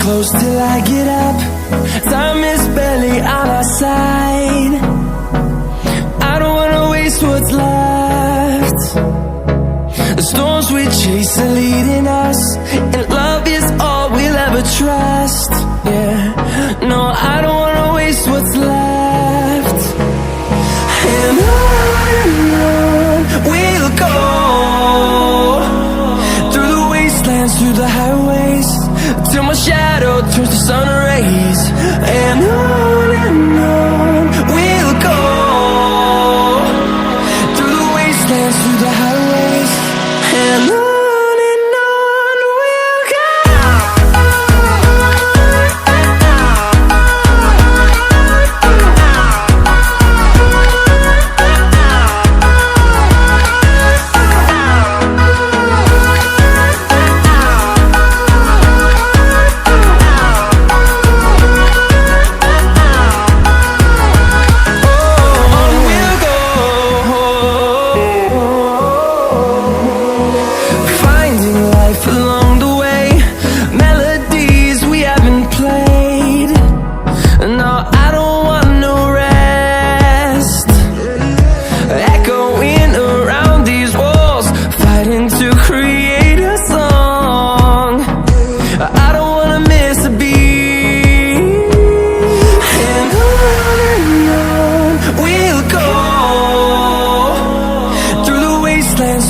close till I get up. Time is barely on our side. I don't wanna waste what's left. The storms we chase are leading us, and love is all we'll ever trust. Yeah, no, I don't wanna waste what's left. And on we'll go, through the wastelands, through the highways, till my shadow turns to sun rays. And on we'll go, through the wastelands, through the highways, and on we'll go.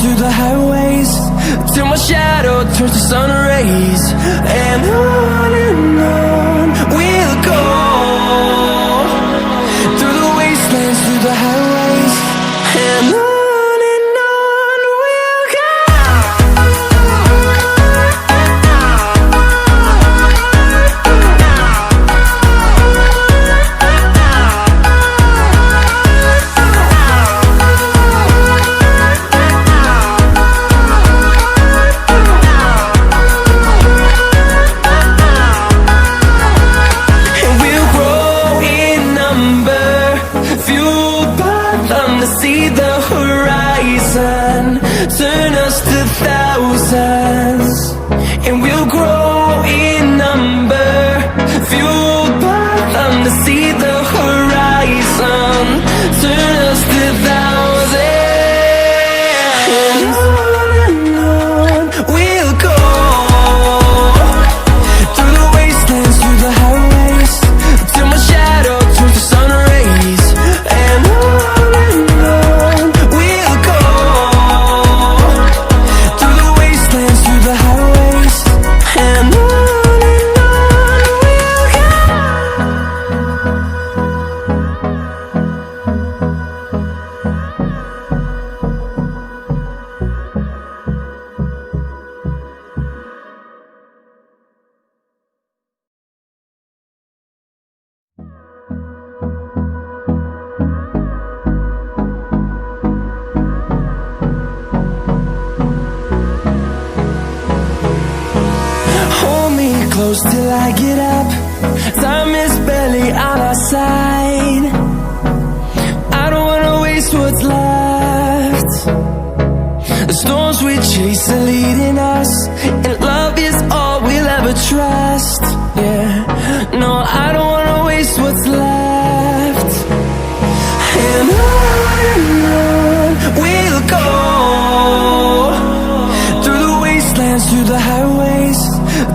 Through the highways, till my shadow turns to sun rays. And on we'll go, through the wastelands, through the highways, and on we'll go. See the horizon, turn us to thousands, and we'll grow in number, fueled by them to see the horizon, turn us to thousands. And on we'll go, through the wastelands, through the highways, till my shadow turns to sun rays. And close till I get up. Time is barely on our side. I don't wanna waste what's left. The storms we chase are leading us, and love is all we'll ever trust. Yeah, no, I don't wanna waste what's left. And on we'll go, through the wastelands, through the highways,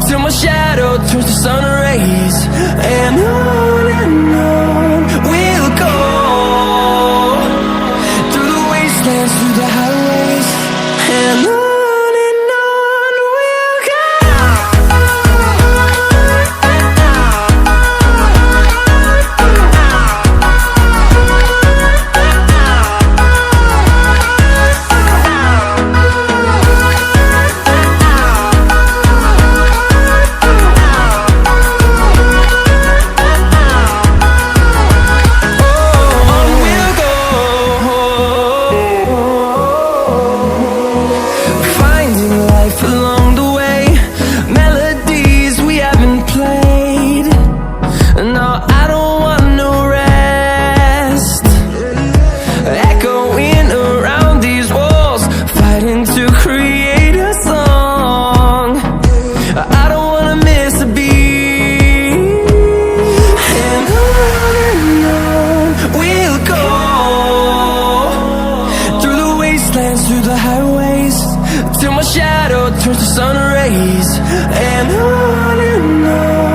till my shadow turns to sun rays. And on till my shadow turns to sun rays. And on